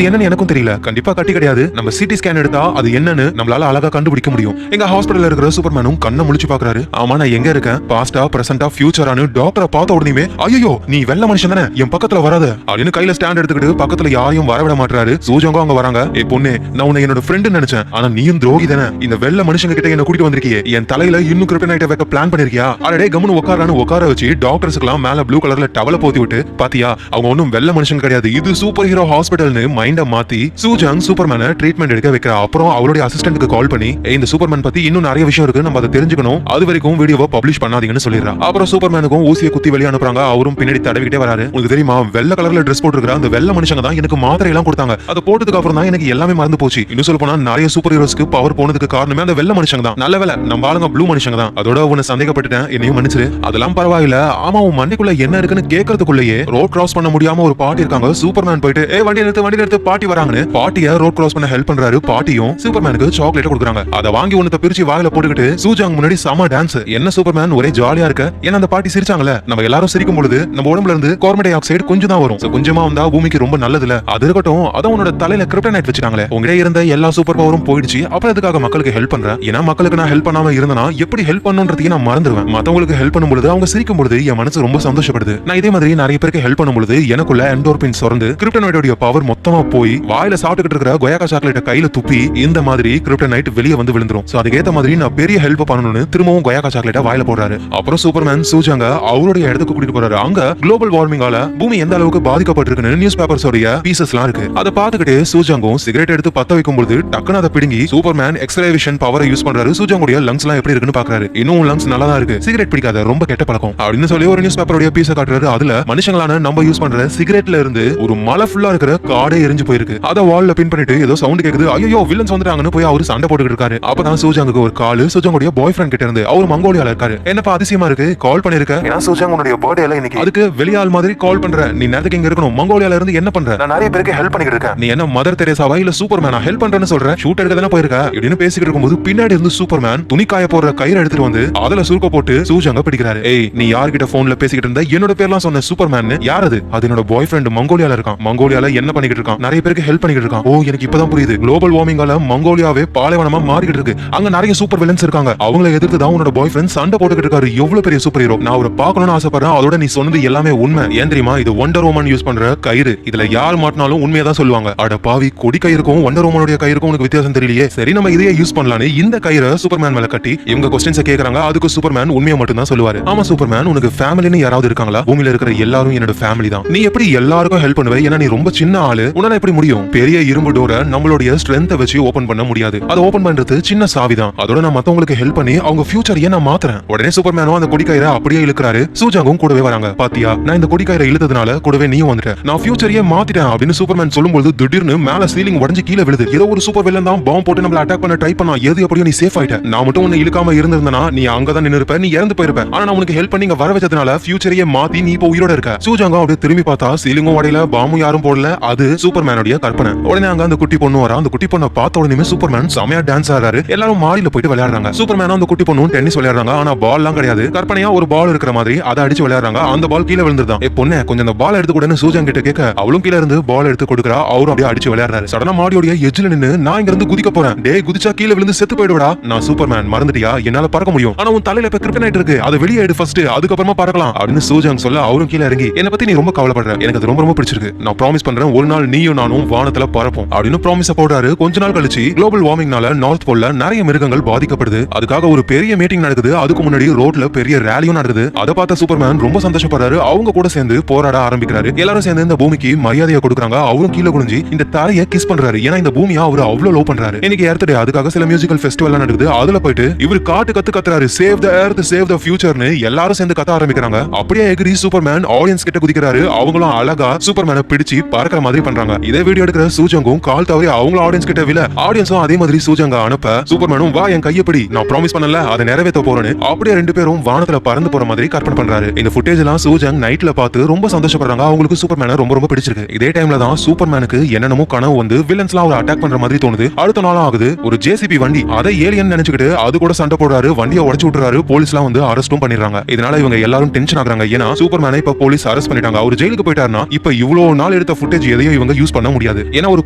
என்னன்னு எனக்கும் தெரியல, கண்டிப்பா கட்டி கிடையாது, நம்ம சிடி ஸ்கேன் எடுத்தா அது என்னன்னு நம்மளால அழகா கண்டுபிடிக்க முடியும். எங்க ஹாஸ்பிடல்ல இருக்கிற சூப்பர்மேனும் கண்ணை முழிச்சு பாக்குறாரு. ஆமா நான் எங்க இருக்கேன், பாஸ்டா பிரசன்டா ஃபியூச்சரானு டாக்டரை பார்த்த உடனே ஐயோ நீ வெள்ள மனுஷன் தானே, என் பக்கத்துல வராத அப்படின்னு கையில ஸ்டாண்ட் எடுத்துக்கிட்டு பக்கத்துல யாரையும் வரவிட மாட்டாரு. சூஜாங்கும் அங்க வராங்க. ஏ பொண்ணு, நான் உன்னை என்னோட ஃப்ரெண்ட் நினைச்சேன், ஆனா நீயும் துரோகி தானே, இந்த வெள்ள மனுஷங்க கிட்ட என்ன கூட்டிட்டு வந்திருக்கியே, என் தலையில இன்னும் கிரிப்டனைட் வைக்க பிளான் பண்ணிருக்கியா, அடடே கம்முன்னு உட்காரான்னு உட்கார வச்சு டாக்டர்ஸ்க்குலாம் மேல ப்ளூ கலர்ல டவல போத்தி விட்டு, பாத்தியா அவங்க ஒன்னும் வெள்ள மனுஷன் கிடையாது, இது சூப்பர் ஹீரோ ஹாஸ்பிடல்னு மைண்ட மாத்தி சூஜாங் சூப்பர்மேனை ட்ரீட்மெண்ட் எடுக்க வைக்கிறா. அப்புறம் அவருடைய அசிஸ்டன்ட்க்கு கால் பண்ணி இந்த சூப்பர்மேன் பத்தி இன்னும் நிறைய விஷயம் இருக்கு, நம்ம அதை தெரிஞ்சுக்கணும், அது வரைக்கும் வீடியோவை பப்ளிஷ் பண்ணாதீங்கன்னு சொல்லிடுறா. அப்புறம் சூப்பர்மேனுக்கும் ஊசியை குத்தி வெளியே அனுப்புறாங்க. அவரும் பின்னாடி தடவிக்கிட்டே வராரு. உங்களுக்கு தெரியுமா வெள்ள கலர்ல ட்ரெஸ் போட்டுருக்கிற அந்த வெள்ள மனுஷங்க தான் எனக்கு மாத்திரை எல்லாம் கொடுத்தாங்க, அதை போட்டதுக்கு அப்புறம் தான் எனக்கு எல்லாமே மறந்து போச்சு. இன்னும் சொல்ல போனா நிறைய சூப்பர் ஹீரோஸ்க்கு பவர் போனதுக்கு காரணமே அந்த வெள்ள மனுஷங்க தான். நல்ல வேலை நம்ம ஆளுங்க ப்ளூ மனுஷங்க தான். அதோட உன்னை சந்தேகப்பட்டுட்டேன், என்னையும் மன்னிச்சிரு. அதெல்லாம் பரவாயில்ல. ஆமா உன் மண்டைக்குள்ள என்ன இருக்குன்னு கேட்கறதுக்குள்ளேயே ரோட் கிராஸ் பண்ண முடியாம ஒரு பாட்டி இருக்காங்க. சூப்பர்மேன் போயிட்டு வண்டி நிறுத்து பாட்டி வராங்கன்னு பாட்டிய ரோட் கிராஸ் பண்ண ஹெல்ப் பண்றாரு. பாட்டியும் சூப்பர்மேனுக்கு சாக்லேட் கொடுக்குறாங்க. அதை வாங்கி ஒன்னத்தை பிரிச்சு வாயில போட்டுக்கிட்டு சூஜாங் முன்னாடி சம டான்ஸ். என்ன சூப்பர்மேன் ஒரே ஜாலியா இருக்க. ஏன்னா அந்த பாட்டி சிரிச்சாங்கல்ல, நம்ம எல்லாரும் சிரிக்கும் பொழுது நம்ம உடம்புல இருந்து கார்பன் டை ஆக்சைடு கொஞ்சம் தான் வரும். கொஞ்சமா வந்தா பூமிக்கு ரொம்ப நல்லதுல. அது இருக்கட்டும், அதான் உன்னோட தலையில கிரிப்டனைட் வச்சுட்டாங்களே, உங்ககிட்ட இருந்த எல்லா சூப்பர் பவரும் போயிடுச்சு. அப்புறம் எதுக்காக மக்களுக்கு ஹெல்ப் பண்றேன்? ஏன்னா மக்களுக்கு நான் ஹெல்ப் பண்ணாம இருந்தனா எப்படி ஹெல்ப் பண்ணணும்ன்றதையும் நான் மறந்துடுவேன். மத்தவங்களுக்கு ஹெல்ப் பண்ணும்போது அவங்க சிரிக்கும் பொழுது என் மனசு ரொம்ப சந்தோஷப்படுது. நான் இதே மாதிரி நிறைய பேருக்கு ஹெல்ப் பண்ணும்போது எனக்குள்ள எண்டோர்பின் சுரந்து கிரிப்டனைட்டோட பவர் மொத்தமா போய் வாயில சாப்பிட்டுக்கிட்டு இருக்கிற கொயாக்கா சாக்லேட் கையில துப்பி இந்த மாதிரி கிரிப்டனைட் வெளியே வந்து விழுந்துரும். சோ அதுக்கேத்த மாதிரி நான் பெரிய ஹெல்ப் பண்ணணும்னு திரும்பவும் கொயாக்கா சாக்லேட்டை வாயில போடுறாரு. அப்புறம் சூப்பர்மேன் சூஜாங்க அவருடைய இடத்துக்கு கூட்டிட்டு போறாரு. அங்க குளோபல் வார்மிங்கால பூமி எந்த அளவுக்கு பாதிக்கப்பட்டிருக்குன்னு நியூஸ் பேப்பர்ஸோட பீசஸ் எல்லாம் இருக்கு. அதை பார்த்துக்கிட்டு சூஜாங்கும் சிகரெட் எடுத்து பத்த வைக்கும் போது டக்குன்னு அதை பிடுங்கி சூப்பர்மேன் எக்ஸ்ரே விஷன் பவரை யூஸ் பண்றாரு. சூஜாங்குடைய லங்ஸ் எல்லாம் எப்படி இருக்குன்னு பாக்குறாரு. இன்னும் லங்ஸ் நல்லா தான் இருக்கு, சிகரெட் பிடிக்காத, ரொம்ப கெட்ட பழக்கம் அப்படின்னு சொல்லி ஒரு நியூஸ் பேப்பரோட பீஸ காட்டுறாரு. அதுல மனுஷங்களான நம்ம யூஸ் பண்ற சிகரெட்ல இருந்து ஒரு மலை ஃபுல்லா இருக்கிற காடே எரிஞ்சு போயிருக்கு. அத வால்ல பின் பண்ணிட்டு ஏதோ சவுண்ட் கேக்குது. ஐயோ வில்லன்ஸ் வந்துட்டாங்கன்னு போய் அவரு சண்டை போட்டுக்கிட்டு இருக்காரு. அப்பதான் சூஜாங்குக்கு ஒரு கால் சூஜாங்குடைய பாய் ஃப்ரெண்ட் கிட்ட இருந்து. அவர் மங்கோலியால இருக்காரு. என்னப்பா அதிசயமா இருக்கு, கால் பண்ணிருக்க? ஏன்னா சூஜாங்குடைய பர்த்டேல இன்னைக்கு, அதுக்கு வெளியாள் மாதிரி கால் பண்ற. நீ நேரத்துக்கு இங்க இருக்கணும். மங்கோலியால இருந்து என்ன பண்ற? நான் நிறைய பேருக்கு ஹெல்ப் பண்ணிட்டு இருக்கேன். நீ என்ன மதர் தெரேசாவா இல்ல சூப்பர்மேனா ஹெல்ப் பண்றேன்னு சொல்ற? ஷூட் எடுக்க தானே போயிருக்க இப்படின்னு பேசிக்கிட்டு இருக்கும்போது பின்னாடி இருந்து சூப்பர்மேன் துணிக்காய போடுற கயிறு எடுத்துட்டு வந்து அதுல சுருக்க போட்டு சூஜாங்க பிடிக்கிறாரு. ஏய், நீ யார்கிட்ட போன்ல பேசிக்கிட்டு இருந்த? என்னோட பேர்லாம் சொன்ன சூப்பர்மேன் யார் அது? அது என்னோட பாய் ஃப்ரெண்ட் மங்கோலியால இருக்கான். மங்கோலியால என்ன பண்ணிக்கிட்டு இருக்கான்? நிறைய பேருக்கு ஹெல்ப் பண்ணிக்கிட்டு இருக்கான். ஓ, எனக்கு இப்பதான் புரியுது. குளோபல் வார்மிங்கால மங்கோலியாவே பாலைவனமா மாறிக்கிட்டு இருக்கு. அங்க நிறைய சூப்பர் வில்லன்ஸ் இருக்காங்க. அவங்களை எதிர்த்து தான் உன்னோட பாய் ஃப்ரெண்ட் சண்டை போட்டுக்கிட்டு இருக்காரு. எவ்வளவு பெரிய சூப்பர் ஹீரோ. நான் அவரை பார்க்கணும்னு ஆசைப்படுறேன். அதோட நீ சொன்னது எல்லாமே உண்மை. ஏன் தெரியுமா? இது வண்டர் வுமன் யூஸ் பண்ற கயிறு. இதுல யார் மாட்டினாலும் உண்மையா தான் சொல்லுவாங்க. அட பாவி, கொடி கயிறுக்கும் வண்டர் வுமனுடைய கயிறுக்கும் உனக்கு வித்தியாசம் தெரியலையே. சரி, நம்ம இதையே யூஸ் பண்ணலான்னு இந்த கயிறை சூப்பர்மேன் மேல கட்டி இவங்க क्वेश्चंस கேக்குறாங்க. அதுக்கு சூப்பர்மேன் உண்மையை மட்டும் தான் சொல்லுவாரு. ஆமா சூப்பர்மேன், உனக்கு ஃபேமிலின்னு யாராவது இருக்காங்களா? பூமியில இருக்கிற எல்லாரும் என்னோட ஃபேமிலி தான். நீ எப்படி எல்லாருக்கும் ஹெல்ப் பண்ணுவே? ஏன்னா நீ ரொம்ப சின்ன ஆளு. உன்னால எப்படி முடியும்? பெரிய இரும்பு டோரை நம்மளுடைய ஸ்ட்ரென்த்தை வச்சு ஓபன் பண்ண முடியாது. அதை ஓபன் பண்றது சின்ன சாவி தான். அதோட நான் மத்தவங்களுக்கு ஹெல்ப் பண்ணி அவங்க ஃபியூச்சரையே நான் மாத்துறேன். உடனே சூப்பர்மேனும் அந்த கொடி கயிறை அப்படியே இழுக்கிறாரு. சூஜாங்கும் கூடவே வராங்க. பாத்தியா, நான் இந்த கொடி கயிறை இழுத்ததுனால கூடவே நீயும் வந்துட்ட. நான் ஃபியூச்சரையே மாத்திட்டேன் அப்படின்னு சூப்பர்மேன் சொல்லும்போது திடீர்னு மேல சீலிங் உடைஞ்சு கீழே விழுது. ஏதோ ஒரு சூப்பர் வில்லன் தான் பாம்பு போட்டு நம்மள அட்டாக் பண்ண ட்ரை பண்ணா. எது எப்படியோ நீ சேஃப் ஆயிட்ட. நான் மட்டும் உன்னை இழுக்காம இருந்திருந்தனா நீ அங்கதான் நின்னு இருப்ப, நீ இறந்து போயிருப்ப. ஆனா நான் உனக்கு ஹெல்ப் பண்ணி இங்க வர வச்சதுனால ஃபியூச்சரையே மாத்தி நீ இப்போ உயிரோட இருக்க. சூஜாங்க அப்படியே திரும்பி பார்த்தா சீலிங்கும் உடையல, பாம்பும் யாரும் போடல. அது சூப்பர்மேனுடைய கற்பனை. உடனே அங்க அந்த குட்டி பொண்ணு வரா. அந்த குட்டி பொண்ணை பார்த்த உடனே சூப்பர்மேன் செமையா டான்ஸ் ஆடுறாரு. எல்லாரும் மாடியில போயிட்டு விளையாடுறாங்க. சூப்பர்மேனும் அந்த குட்டி பொண்ணும் டென்னிஸ் விளையாடுறாங்க. ஆனா பால் எல்லாம் கிடையாது, கற்பனையா ஒரு பால் இருக்கிற மாதிரி அதை அடிச்சு விளையாடுறாங்க. அந்த பால் கீழே விழுந்துதான். பொண்ணு கொஞ்சம் அந்த பால் எடுத்து கூடன்னு சூஜாங் கிட்ட கேட்க அவளும் கீழே இருந்து பால் எடுத்து கொடுக்குறா. அவரும் அப்படியே அடிச்சு விளையாடுறாரு. சடனா மாடியோட எஜ்ஜில நின்னு நான் இங்க இருந்து குதிக்க போறேன். டே, குதிச்சா கீழே விழுந்து செத்து போயிடுவடா. நான் சூப்பர்மேன், மறந்துட்டியா? என்னால பறக்க முடியும். ஆனா உன் தலையில இப்ப கிரிப்டனைட் இருக்கு, அது வெளியே எடு ஃபர்ஸ்ட், அதுக்கப்புறமா பறக்கலாம் அப்படின்னு சூஜாங் சொல்ல அவரும் கீழே இறங்கி என்ன பத்தி நீ ரொம்ப கவலைப்படுற, எனக்கு அது ரொம்ப ரொம்ப பிடிச்சிருக்கு. நான் ப்ராமிஸ் பண்றேன், ஒரு நாள் நீயும் நானும் வானத்துல பறப்போம் அப்படின்னு ப்ராமிஸ் போடுறாரு. கொஞ்ச நாள் கழிச்சு குளோபல் வார்மிங்னால நார்த் போல்ல நிறைய மிருகங்கள் பாதிக்கப்படுது. அதுக்காக ஒரு பெரிய மீட்டிங் நடக்குது. அதுக்கு முன்னாடி ரோட்ல பெரிய ரேலியும் நடக்குது. அதை பார்த்த சூப்பர்மேன் ரொம்ப சந்தோஷப்படுறாரு. அவங்க கூட சேர்ந்து போராட ஆரம்பிக்கிறாரு. எல்லாரும் சேர்ந்து இந்த பூமிக்கு மரியாதையை கொடுக்குறாங்க. அவரும் கீழே குனிஞ்சு இந்த தரையை கிஸ் பண்றாரு. ஏன்னா இந்த பூமியை அவர் அவ்வளவு லவ் பண்றாரு. இன்னைக்கு எர்த் டே, அதுக்காக சில மியூசிக்கல் ஃபெஸ்டிவல் நடக்குது. அதுல போயிட்டு இவர் காட்டு கத்துறாரு. Save the earth, save the ஃபியூச்சர்னு எல்லாரும் சேர்ந்து கத்த ஆரம்பிக்கிறாங்க. அப்படியே எகிரி சூப்பர்மேன் ஆடியன்ஸ் கிட்ட குதிக்கிறாரு. அவங்களும் அழகா சூப்பர்மேனை பிடிச்சு பறக்கிற மாதிரி பண்றாங்க. இதே வீடியோ எடுக்கிற சூஜாங்கும் கால் தவறி அவங்களும் ஆடியன்ஸ் கிட்ட விழ ஆடியன்ஸும் அதே மாதிரி சூஜாங்க அனுப்ப சூப்பர்மேனும் வா என் கையை பிடி, நான் ப்ராமிஸ் பண்ணல அதை நிறைவேற்ற போறேன்னு அப்படியே ரெண்டு பேரும் வானத்துல பறந்து போற மாதிரி கற்பனை பண்றாரு. இந்த ஃபுட்டேஜ் எல்லாம் சூஜாங் நைட்ல பார்த்து ரொம்ப சந்தோஷப்படுறாங்க. அவங்களுக்கு சூப்பர்மேனை ரொம்ப ரொம்ப பிடிச்சிருக்கு. இதே டைம்ல தான் சூப்பர்மேனுக்கு என்னென்னமோ கனவு வந்து வில்லன்ஸ்லாம் ஒரு அட்டாக் பண்ற மாதிரி தோணுது. அடுத்த நாள் ஆகுது. ஒரு ஜேசிபி வண்டி அதை ஏலியன் நினைச்சுக்கிட்டு அது கூட சண்டை போடுறாரு. வண்டியை உடைச்சு விட்டுறாரு. போலீஸ்லாம் வந்து அரெஸ்டும் பண்ணிடுறாங்க. இதனால இவங்க எல்லாரும் டென்ஷன் ஆகுறாங்க. ஏன்னா சூப்பர்மேனை இப்ப போலீஸ் அரெஸ்ட் பண்ணிட்டாங்க. அவர் ஜெயிலுக்கு போயிட்டாருன்னா இப்ப இவ்வளவு நாள் எடுத்த ஃபுட்டேஜ் எதையும் இவங்க யூஸ் பண்ண முடியாது. ஏன்னா ஒரு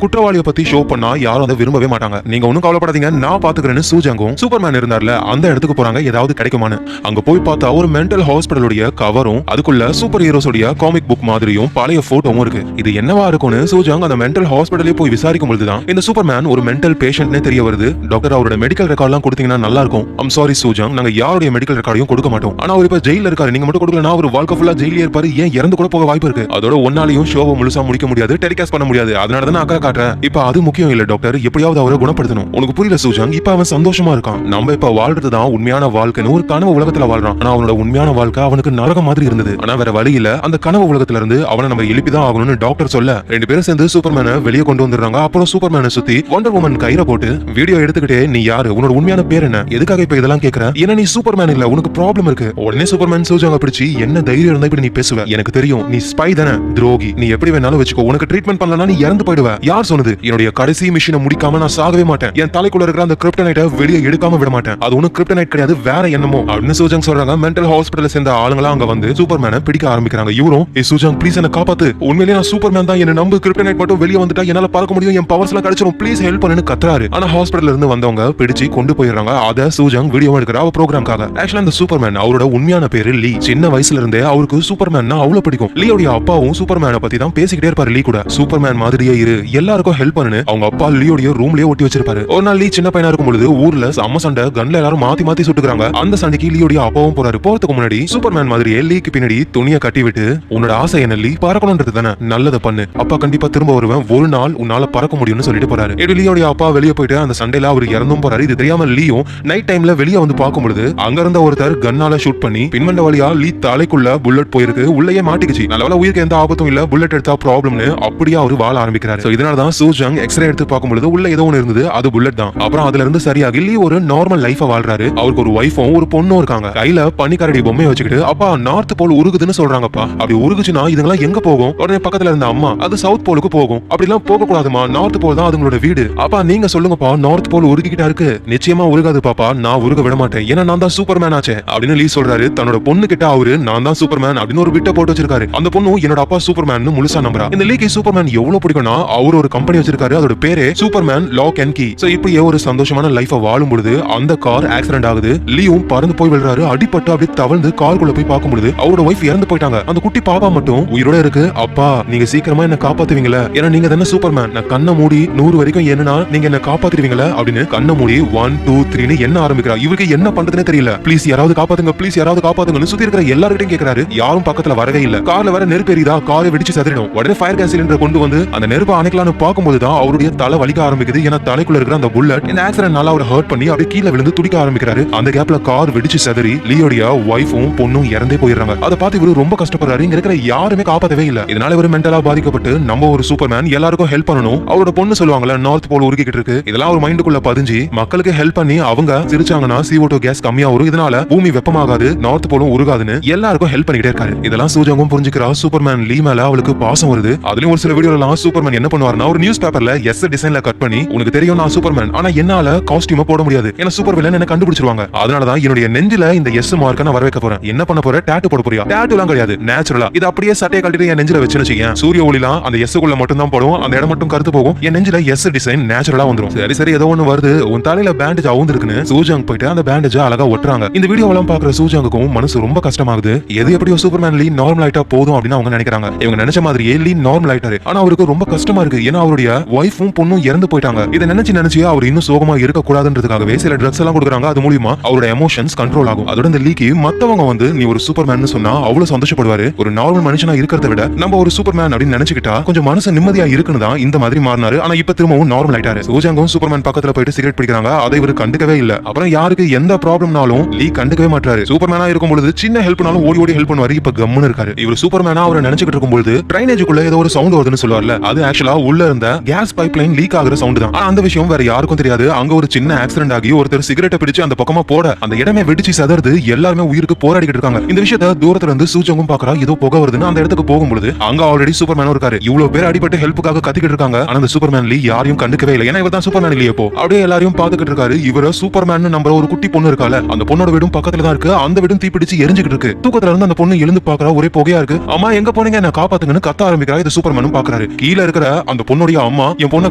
குற்றவாளியை பத்தி ஷோ பண்ணா யாரும் அதை விரும்பவே மாட்டாங்க. நீங்க ஒன்னும் கவலைப்படாதீங்க, நான் பாத்துக்கிறேன்னு சூஜாங்கும் சூப்பர்மேன் இருந்தார்ல அந்த இடத்துக்கு போறாங்க. ஏதாவது கிடைக்குமான்னு அங்க போய் பார்த்தா ஒரு மென்டல் ஹாஸ்பிடலுடைய கவரும் அதுக்குள்ள சூப்பர் ஹீரோஸோட காமிக் புக் மாதிரியும் பழைய போட்டோவும் இருக்கு. இது என்னவா இருக்கும்னு சூஜாங் அந்த மென்டல் ஹாஸ்பிடலே போய் விசாரிக்கும் பொழுதுதான் இந்த சூப்பர்மேன் ஒரு மென்டல் பேஷண்ட்னே தெரிய வருது. டாக்டர், அவரோட மெடிக்கல் ரெக்கார்ட்லாம் கொடுத்தீங்கன்னா நல்லா இருக்கும். ஐம் சாரி சூஜாங், நாங்க யாருடைய மெடிக்கல் ரெக்கார்டையும் கொடுக்க மாட்டோம். ஆனா அவர் இப்ப ஜெயில இருக்காரு, நீங்க மட்டும் கொடுக்கலனா ஒரு வாழ்க்கை ஃபுல்லா ஜெயிலே இருப்பாரு. ஏன் இறந்து கூட போக வாய்ப்பு இருக்கு. அதோட ஒன்னாலையும் ஷோவை முழுசா முடிக்க முடியாது, டெலிகாஸ்ட் பண்ண முடியாது. அதனால தான் அக்கறை காட்டுறேன். இப்ப அது முக்கியம் இல்ல டாக்டர், எப்படியாவது அவரை குணப்படுத்தணும். உனக்கு புரியல சூஜாங், இப்ப அவன் சந்தோஷமா இருக்கான். நம்ம இப்ப வாழ்றதுதான் உண்மையான வாழ்க்கைன்னு ஒரு கனவு உலகத்துல வாழ்றான். ஆனா அவனோட உண்மையான வாழ்க்கை அவனுக்கு நரகம் மாதிரி இருந்தது. ஆனா வேற வழி இல்ல, அந்த கனவு உலகத்துல இருந்து அவனை நம்ம எழுப்பிதான் ஆகணும்னு டாக்டர் சொல்ல ரெண்டு பேரும் சேர்ந்து சூப்பர்மேனை வெளியே கொண்டு வந்துடுறாங்க. அப்புறம் சூப்பர்மேனை சுத்தி வண்டர் வுமன் கயிறை போட்டு வீடியோ எடுத்துக்கிட்டே நீ யாரு, உன்னோட உண்மையான பேர் என்ன, எதுக்காக இப்ப இதெல்லாம் கேக்குற, ஏன்னா நீ சூப்பர்மேன் இல்ல, உனக்கு ப்ராப்ளம் இருக்கு. உடனே சூப்பர்மேன் சூஜாங்க பிடிச்சி என்ன தைரியம் இருந்தா இப்படி நீ பேசுவ, எனக்கு தெரியும் நீ ஸ்பை தானே, துரோகி, நீ எப்படி வேணாலும் வச்சுக்கோ, உனக்கு ட்ரீட்மெண்ட் பண்ணலனா நீ இறந்து போயிடுவ. யார் சொன்னது? என்னுடைய கடைசி மிஷனை முடிக்காம நான் சாகவே மாட்டேன். என் தலைக்குள்ள இருக்கிற அந்த கிரிப்டனைட்டை வெளியே எடுக்காம விட மாட்டேன். அது ஒன்னும் கிரிப்டனைட் கிடையாது, வேற என்னமோ அப்படின்னு சூஜங் சொல்றாங்க. மென்டல் ஹாஸ்பிட்டல் சேர்ந்த ஆளுங்களா அங்க வந்து சூப்பர்மேனை பிடிக்க ஆரம்பிக்கிறாங்க. இவரும் சூஜங் ப்ளீஸ் என்ன காப்பாத்து, உண்மையிலேயே நான் சூப்பர்மேன் தான், என்ன நம்பு, கிரிப்டனைட் மட்டும் வெளியே வந்துட்டா என்னால பறக்க முடியும், என் பவர்ஸ் எல்லாம் கிடைச்சிரும், ப்ளீஸ் ஹெல்ப் பண்ணுன்னு கத்துறாரு. ஆனா ஹாஸ்பிட்டல்ல இருந்து வந்தவங்க பிடிச்சு கொண்டு போயிடுறாங்க. அத சூஜங் வீடியோ எடுக்கிற அவ ப்ரோக்ராம்காக. ஆக்சுவலா அந்த சூப்பர்மேன் அவரோட உண்மையான பேரு லீ. சின்ன வயசுல இருந்தே அவருக்கு சூப்பர்மேன்னா அவ்வளவு பிடிக்கும். லீயோட அப்பாவும் சூப்பர்மேனை பத்தி தான் பேசிக்கிட்டே இருப்பாரு. லீ கூட சூப்பர்மேன் மாதிரியே இரு, எல்லாருக்கும் ஹெல்ப் பண்ணுன்னு அவங்க அப்பா லீயோட ரூம்லயே ஒட்டி வச்சிருப்பாரு. ஒரு நாள் லீ சின்ன பையனா இருக்கும் பொழுது ஊர்ல செம்ம சண்டை, கன்ல எல்லாரும் மாத்தி மாத்தி சுட்டுக்கிறாங்க. அந்த சண்டைக்கு லீயோட அப்பாவும் போறாரு. போறதுக்கு முன்னாடி சூப்பர்மேன் மாதிரியே லீக்கு பின்னாடி துணியை கட்டி விட்டு, உன்னோட ஆசை என்ன லீ, பறக்கணும்ன்றது தானே, நல்லதை பண்ணு, அப்பா கண்டிப்பா திரும்ப வருவேன், ஒரு நாள் உன்னால பறக்க முடியும்னு சொல்லிட்டு போறாரு. லீயோட அப்பா வெளியே போயிட்டு அந்த சண்டையில அவர் இறந்தும் போறாரு. இது தெரியாம லீயும் நைட் டைம்ல வெளியே வந்து பார்க்கும்போது அங்க இருந்த ஒருத்தர் கன்னால ஷூட் பண்ணி பின்வண்ட வழியா லீ தலைக்குள்ள புல்லட் போயிருக்கு, உள்ளேயே மாட்டிக்கிச்சு. நல்லவேளை உயிருக்கு எந்த ஆபத்தும் இல்ல, புல்லட் எடுத்தா ப்ராப்ளம்னு அப்படியே அவர் வாழ ஆரம்பிக்கிறாரு. இதனாலதான் சூஜங் எக்ஸ்ரே எடுத்து பார்க்கும்போது உள்ள ஏதோ ஒன்று இருந்தது, அது புல்லட் தான். அப்புறம் அதுல இருந்து சரியாகி லீ ஒரு நார்மல் லைஃப வாழ்றாரு. அவருக்கு ஒரு வைஃபும் ஒரு பொண்ணும் இருக்காங்க. கையில பனிக்கரடி பொம்மையை வச்சுக்கிட்டு, அப்பா நார்த் போல் உருகுதுன்னு சொல்றாங்கப்பா, அப்படி உருகுச்சுன்னா இதுங்கெல்லாம் எங்க போகும்? உடனே பக்கத்துல இருந்த அம்மா, அது சவுத் போலுக்கு போகும், அப்படிலாம் போக கூடாதுமா, நார்த் போல் தான் அதுங்களோட வீடு. அப்பா நீங்க சொல்லுங்கப்பா, நார்த் போல் உருகிக்கிட்டா இருக்கு, நிச்சயமா உருகாது பாப்பா, நான் உருக விட மாட்டேன், ஏன்னா நான் தான் சூப்பர்மேன் ஆச்சே அப்படின்னு லீ சொல்றாரு. தன்னோட பொண்ணு கிட்ட அவரு நான் தான் சூப்பர்மேன் அப்படின்னு ஒரு பிட்ட போட்டு வச்சிருக்காரு. அந்த பொண்ணு என்னோட அப்பா சூப்பர்மேன் முழுசா நம்புறா. இந்த லீக்கு சூப்பர்மேன் எவ்வளவு பிடிக்கும்னா அவர் ஒரு கம்பெனி வச்சிருக்காரு, அதோட பேரே Superman lock and key. So இப்படியே ஒரு சந்தோஷமான லைஃப வாழும் பொழுது அந்த கார் ஆக்சிடென்ட் ஆகுது. லீயும் பறந்து போய் விழுறாரு. அடிபட்டு அப்படியே தவழ்ந்து காருக்குள்ள போய் பார்க்கும் பொழுது அவரோட வைஃப் இறந்து போயிட்டாங்க. அந்த குட்டி பாப்பா மட்டும் உயிரோட இருக்கு. அப்பா நீங்க சீக்கிரமா என்ன காப்பாத்துவீங்களா, ஏன்னா நீங்க தானே சூப்பர்மேன், நான் கண்ணை மூடி 100 வரைக்கும் என்னன்னா நீங்க என்ன காப்பாத்துவீங்களா அப்படின்னு கண்ணை மூடி 1 2 3 என்ன ஆரம்பிக்கிறா. இவருக்கு என்ன பண்றதுனே தெரியல. ப்ளீஸ் யாராவது காப்பாத்துங்க, ப்ளீஸ் யாராவது காப்பாத்துங்கன்னு சுத்தி இருக்கிற எல்லார்கிட்டையும் கேக்குறாரு. யாரும் பக்கத்துல வரவே இல்ல. கார்ல வர நெருப்பு எரியுதா, காரை வெடிச்சு சதுரிடும். உடனே ஃபயர் கேஸ் சிலிண்டர் கொண்டு வந்து அந்த நெருப்பை அணைக்கலாம்னு பார்க்கும்போது தான் அவருடைய தலை வலிக்க ஆரம்பிக்குது. ஏன்னா தலைக்குள்ள இருக்கிற அந்த புல்லட் இந்த ஆக்சிடென்ட்னால அவர் ஹர்ட் பண்ணி அப்படியே கீழே விழுந்து துடிக்க ஆரம்பிக்கிறாரு. அந்த கேப்ல கார் வெடிச்சு சதுரி லீயோடைய வைஃபும் பொண்ணும் இறந்தே போயிடுறாங்க. அதை பார்த்து இவரு ரொம்ப கஷ்டப்படுறாரு. இங்க இருக்கிற யாருமே காப்பாத்தவே இல்ல. இதனால இவர் மென்டலா பாதிக்கப்பட்டு நம்ம ஒரு சூப்பர்மேன், எல்லாருக்கும் ஹெல்ப் பண்ணணும். அவரோட பொண்ணு சொல்லுவாங்கல்ல நார்த் போல் உருகிக்கிட்டு இருக்கு, இதெல்லாம் ஒரு மைண்டுக்குள்ள பதிஞ்சு மக்களுக்கு ஹெல்ப் பண்ணி அவங்க சிரிச்சாங்கன்னா CO2 கேஸ் கம்மியா வரும், இதனால பூமி வெப்பமாகாது, நார்த் போலும் உருகாதுன்னு எல்லாருக்கும் ஹெல்ப் பண்ணிட்டே இருக்காரு. இதெல்லாம் சூஜங்கும் புரிஞ்சுக்கிறா. சூப்பர்மேன் லீ மேல அவளுக்கு பாசம் வருது. அதுலயும் ஒரு சில வீடியோலாம் சூப்பர்மேன் என்ன பண்ணுவாருன்னா ஒரு நியூஸ் பேப்பர்ல எஸ் டிசைன்ல கட் பண்ணி, உனக்கு தெரியும் நான் சூப்பர்மேன், ஆனா என்னால காஸ்டியூம் போட முடியாது, ஏன்னா சூப்பர் வில்லன் என்ன கண்டுபிடிச்சிருவாங்க, அதனாலதான் என்னுடைய நெஞ்சில இந்த எஸ் மார்க்க நான் வர வைக்க போறேன். என்ன பண்ண போற, டாட்டூ போட போறியா? டாட்டூ எல்லாம் கிடையாது, நேச்சுரலா இது அப்படியே சட்டையை கழட்டிட்டு என் நெஞ்சில வச்சுன்னு வச்சுக்கேன், சூரிய ஒளிலாம் அந்த எஸ் குள்ள மட்டும் தான் போடும், அந்த இடம் மட்டும் கருத்து போகும், என் நெஞ்சில எஸ் டிசைன் நேச்சுரலா வந்துரும். சரி சரி ஏதோ ஒண்ணு வருது, உன் தலையில பேண்டேஜ் அவுந்திருக்குன்னு சூஜங் போயிட்டு அந்த பேண்டேஜ் அழகா ஒட்டுறாங்க. இந்த வீடியோவெல்லாம் பாக்குற சூஜங்குக்கும் மனசு ரொம்ப கஷ்டமாகுது. எது எப்படியோ சூப்பர்மேன் லீ நார்மல் ஆயிட்டா போதும் அப்படின்னு அவங்க நினைக்கிறாங்க. இவங்க நினைச்ச மாதிரியே லீ நார்மல் ஆயிட்டாரு. ஆனா அவருக்கு ரொம்ப கஷ்டமா இருக்கு, ஏன்னா அவருடைய வைஃபும் பொண்ணும் இறந்து போயிட்டாங்க. இதை நினைச்சு அவர் இன்னும் சோகமா இருக்க கூடாதுன்றதுக்காகவே சில ட்ரக்ஸ் எல்லாம் கொடுக்குறாங்க. அது மூலியமா அவரோட எமோஷன்ஸ் கண்ட்ரோல் ஆகும். அதோட இந்த லீக்கு மத்தவங்க வந்து நீ ஒரு சூப்பர்மேன் சொன்னா அவ்வளவு சந்தோஷப்படுவாரு. ஒரு நார்மல் மனுஷனா இருக்கிறத விட நம்ம ஒரு சூப்பர்மேன் அப்படின்னு நினைச்சுக்கிட்டா கொஞ்சம் மனசு நிம்மதியா இருக்குன்னு தான் இந்த மாதிரி மாறினாரு. ஆனா இப்ப திரும்பவும் நார்மல் ஆயிட்டாரு. சூஜங்கும் சூப்பர்மேன் பக்கத்துல போயிட்டு சிகரெட் பிடிக்கிறாங்க. அதை இவர் கண்டுக்கவே இல்ல. அப்புறம் யாருக்கு எந்த ப்ராப்ளம்னாலும் லீ கண்டுக்கவே மாட்டாரு. சூப்பர்மேனா இருக்கும் பொழுது சின்ன ஹெல்ப்னாலும் ஓடி ஓடி ஹெல்ப் பண்ணுவாரு. இப்ப கம்முன்னு இருக்காரு. இவர் சூப்பர்மேனா அவரை நினைச்சிட்டு இருக்கும் பொழுது ட்ரைனேஜுக்குள்ள ஏதோ ஒரு சவுண்ட் வருதுன்னு சொல்லுவார்ல, அது ஆக்சுவலா உள்ள இருந்த கேஸ் பைப்லைன் லீக் ஆகுற சவுண்ட் தான். அந்த விஷயம் வேற யாருக்கும் தெரியாது. அங்க ஒரு சின்ன ஆக்சிடென்ட் ஆகி ஒருத்தர் சிகரெட்டை பிடிச்சு அந்த பக்கமா போட அந்த இடமே வெடிச்சு சதறது, எல்லாருமே உயிருக்கு போராடிக்கிட்டு இருக்காங்க. இந்த விஷயத்த தூரத்துல இருந்து சூஜங்கும் பாக்குறா. ஏதோ புகை வருதுன்னு அந்த இடத்துக்கு போகும்போது அங்க ஆல்ரெடி சூப்பர்மேனும் இருக்காரு. இவ்வளவு பேர் அடிபட்டு ஹெல்ப்புக்காக கத்திக்கிட்டு இருக்காங்க. ஆனா அந்த சூப்பர்மேன் லீ யாரையும் கண்டுக்கவே இல்லை. ஏன்னா இவர் தான் சூப்பர்மேன் இல்லையே. போ அப்படியே எல்லாரையும் பாத்துக்கிட்டு இருக்காரு. இவர சூப்பர்மேன் நம்புற ஒரு குட்டி பொண்ணு இருக்கால, அந்த பொண்ணோட வீடும் பக்கத்துல தான் இருக்கு. அந்த வீடும் தீப்பிடிச்சு எரிஞ்சுக்கிட்டு இருக்கு. தூக்கத்துல இருந்து அந்த பொண்ணு எழுந்து பாக்குறா. ஒரே புகையா இருக்கு. அம்மா எங்க போனீங்க, என்ன காப்பாத்துங்கன்னு கத்த ஆரம்பிக்கிறா. இது சூப்பர்மேனும் பாக்குறாரு. கீழே இருக்கிற அந்த பொண்ணுடைய அம்மா என் பொண்ணை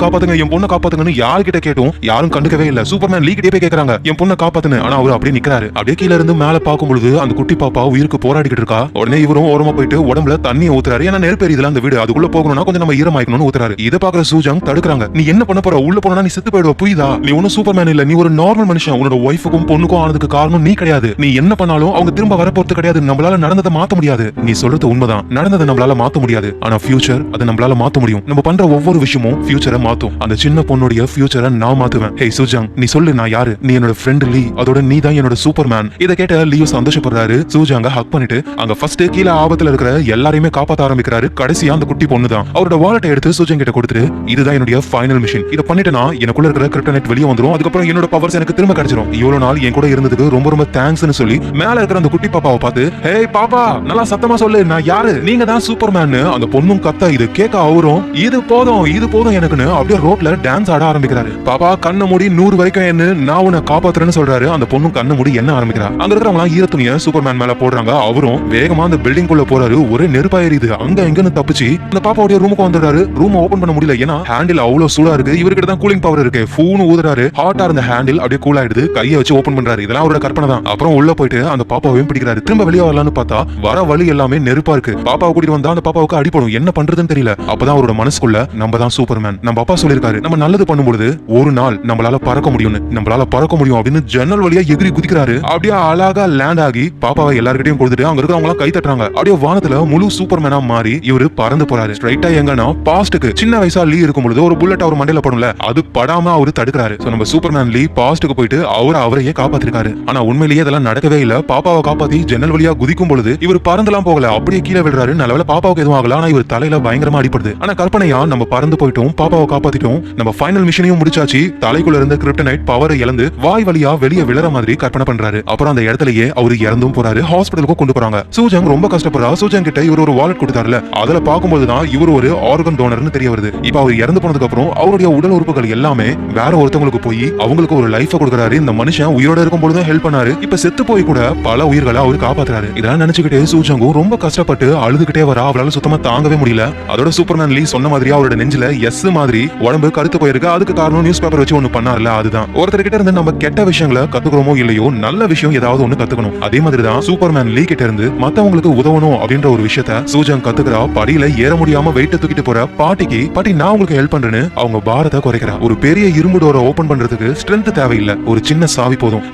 காப்பாத்துங்க, என் பொண்ணை காப்பாத்துங்கன்னு யார்கிட்ட கேட்டும் யாரும் கண்டுக்கவே இல்ல. சூப்பர்மேன் லீ கிட்டே போய் கேக்குறாங்க என் பொண்ணை காப்பாத்துன்னு. ஆனா அவர் அப்படியே நிக்கிறாரு. அப்படியே கீழ இருந்து மேல பார்க்கும் பொழுது அந்த குட்டி பாப்பா உயிருக்கு போராடிக்கிட்டு இருக்கா. உடனே இவரும் ஓரமா போயிட்டு உடம்புல தண்ணியை ஊத்துறாரு. ஏன்னா நெருப்பேரி இதுல அந்த வீடு, அதுக்குள்ள போகணும்னா கொஞ்சம் நம்ம ஈரமாய்க்கணும்னு ஊத்துறாரு. இதை பாக்குற சூஜங் தடுக்கிறாங்க. நீ என்ன பண்ண போற, உள்ள போனா நீ செத்து போயிடுவ, புரியுதா? நீ ஒன்னும் சூப்பர்மேன் இல்ல, நீ ஒரு நார்மல் மனுஷன். உன்னோட ஒய்ஃபுக்கும் பொண்ணுக்கும் ஆனதுக்கு காரணம் நீ கிடையாது. நீ என்ன பண்ணாலும் அவங்க திரும்ப வரப்போறது கிடையாது. நம்மளால நடந்ததை மாத்த முடியாது. நீ சொல்றது உண்மைதான், நடந்ததை நம்மளால மாத்த முடியாது. ஆனா ஃபியூச்சர் அதை நம்மளால மாத்த முடியும். நம்ம பண்ற ஒவ்வொரு விஷயமும் ஃபியூச்சரை மாத்தும். அந்த சின்ன பொண்ணுடைய ஃபியூச்சரை நான் மாத்துவேன். ஹே சூஜங், நீ சொல்லு நான் யாரு? நீ என்னோட ஃப்ரெண்ட் லீ, அதோட நீ தான் என்னோட சூப்பர்மேன். இதை கேட்ட லீயோ சந்தோஷப்படுறாரு. சூஜாங்க ஹக் பண்ணிட்டு அங்க ஃபர்ஸ்ட் கீழே ஆபத்துல இருக்கிற எல்லாரையுமே காப்பாத்த ஆரம்பிக்கிறாரு. கடைசியா அந்த குட்டி பொண்ணு தான் அவரோட வாலெட்டை எடுத்து சூஜங் கிட்ட கொடுத்துட்டு, இதுதான் என்னுடைய ஃபைனல் மிஷன். இதை பண்ணிட்டேனா எனக்குள்ள இருக்கிற கிரிப்டனைட் வெளியே வந்துரும். அதுக்கப்புறம் என்னோட பவர்ஸ் எனக்கு திரும்ப கிடைச்சிரும். இவ்வளவு நாள் என் கூட இருந்ததுக்கு ரொம்ப ரொம்ப தேங்க்ஸ்னு சொல்லி மேல இருக்கிற அந்த குட்டி பாப்பாவை பார்த்து, ஹே பாப்பா நல்லா சத்தமா சொல்லு நான் யாரு, நீங்க தான் சூப்பர்மேன் அந்த பொண்ணும் கத்த. இது கேட்க அவரும் இது போதும் எனக்குன்னு அப்படியே ரோட்ல டான்ஸ் ஆட ஆரம்பிக்கிறாரு. பாப்பா கண்ணை மூடி 100 வரைக்கும் என்ன நான் உன்னை காப்பாத்துறேன்னு சொல்றாரு. அந்த பொண்ணும் கண்ணை மூடி என்ன ஆரம்பிக்கிறா. அங்க இருக்கிறவங்க ஈர துணியை சூப்பர்மேன் மேல போடுறாங்க. அவரும் வேகமா அந்த பில்டிங் குள்ள போறாரு. ஒரே நெருப்பா எரியுது. அங்க எங்கன்னு தப்பிச்சு அந்த பாப்பாவுடைய ரூமுக்கு வந்துடுறாரு. ரூம் ஓபன் பண்ண முடியல, ஏன்னா ஹேண்டில் அவ்வளவு சூடா இருக்கு. இவர்கிட்ட தான் கூலிங் பவர் இருக்கு. ஃபூன் ஊதுறாரு. ஹாட்டா இருந்த ஹேண்டில் அப்படியே கூல் ஆயிடுது. கையை வச்சு ஓபன் பண்றாரு. இதெல்லாம் அவரோட கற்பனை தான். அப்புறம் உள்ள போயிட்டு அந்த பாப்பாவையும் பிடிக்கிறாரு. திரும்ப வெளியே வரலான்னு பார்த்தா வர வழி எல்லாமே நெருப்பா இருக்கு. பாப்பாவை கூட்டிட்டு வந்தா அந்த பாப்பாவுக்கு அடிப்படும். என்ன பண்றதுன்னு தெரியல. அப்பதான் அவரோட மனசுக்குள்ள நம்ம தான் சூப்பர்மேன், நம்ம அப்பா சொல்லிருக்காரு, நம்ம நல்லது பண்ணும்போது ஒரு நாள் நம்மளால பறக்க முடியும்னு, நம்மளால பறக்க முடியும் அப்படின்னு ஜன்னல் வழியா எகிரி குதிக்கிறாரு. அப்படியே அழகா லேண்ட் ஆகி பாப்பாவை எல்லார்கிட்டயும் கொடுத்துட்டு அங்க இருக்கிறவங்க எல்லாம் கை தட்டுறாங்க. அப்படியே வானத்துல முழு சூப்பர்மேனா மாறி இவரு பறந்து போறாரு. ஸ்ட்ரைட்டா எங்கன்னா பாஸ்டுக்கு. சின்ன வயசா லீ இருக்கும் பொழுது ஒரு புல்லட் அவர் மண்டையில படும்ல, அது படாம அவரு தடுக்கிறாரு. சோ நம்ம சூப்பர்மேன் லீ பாஸ்டுக்கு போயிட்டு அவரையே காப்பாத்திருக்காரு. ஆனா உண்மையிலேயே இதெல்லாம் நடக்கவே இல்ல. பாப்பாவை காப்பாத்தி ஜன்னல் வழியா குதிக்கும் பொழுது இவர் பறந்துலாம் போகல, அப்படியே கீழே விழுறாரு. நல்லவேளை பாப்பாவுக்கு எதுவும் ஆகல, ஆனா இவர் தலையில பயங்கரமா அடிப்படுது. ஆனா கற்பனையா நம்ம பறந்து போயிட்டோம், பாப்பாவை காப்பாத்திட்டோம், நம்ம ஃபைனல் மிஷனையும் முடிச்சாச்சு. தலைக்குள்ள இருந்த கிரிப்டனைட் பவரை இழந்து வாய் வழியா வெளியே விழற மாதிரி கற்பனை பண்றாரு. அப்புறம் அந்த இடத்துலயே அவரு இறந்தும் போறாரு. ஹாஸ்பிடலுக்கு கொண்டு போறாங்க. சூஜங் ரொம்ப கஷ்டப்படுறா. சூஜங் கிட்ட இவர் ஒரு வாலெட் கொடுத்தாருல, அதுல பாக்கும்போதுதான் இவர் ஒரு ஆர்கன் டோனர்னு தெரிய வருது. இப்ப அவர் இறந்து போனதுக்கு அப்புறம் அவருடைய உடல் உறுப்புகள் எல்லாமே வேற ஒருத்தவங்களுக்கு போய் அவங்களுக்கு ஒரு லைஃப் கொடுக்கறாரு. இந்த மனுஷன் உயிரோட இருக்கும் பொழுதும் ஹெல்ப் பண்ணாரு. இப்ப செத்து போய் கூட பல உயிர்களை அவரு காப்பாத்துறாரு. இதெல்லாம் நினைச்சுக்கிட்டே சூஜங்கும் ரொம்ப கஷ்டப்பட்டு அழுதுகிட்டே வரா. அவளால சுத்தமா தாங்கவே முடியல. அதோட சூப்பர்மேன் லீ சொன்ன மாதிரி அவரோட நெஞ்சில எஸ் மாதிரி உடம்பு கருத்து போயிருக்கு. அதுக்கு காரணம் நியூஸ் பேப்பர் வச்சு ஒண்ணு பண்ணார்ல, அதுதான். ஒருத்தர்கிட்ட இருந்து நம்ம கெட்ட விஷயங்களை கத்துக்கிறோமோ இல்லையோ, நல்ல விஷயம் ஏதாவது ஒண்ணு கத்துக்கணும். அதே மாதிரிதான் சூப்பர்மேன் லீ கிட்ட இருந்து மத்தவங்களுக்கு உதவணும் அப்படின்ற ஒரு விஷயத்த சூஜங் கத்துக்கிறா. படியில ஏற முடியாம வெயிட்ட தூக்கிட்டு போற பாட்டிக்கு, பாட்டி நான் உங்களுக்கு ஹெல்ப் பண்றேன்னு அவங்க பாரத்தை குறைக்கிறா. ஒரு பெரிய இரும்பு டோரை ஓபன் பண்றதுக்கு ஸ்ட்ரென்த் தேவையில்லை, ஒரு சின்ன சாவி போதும்.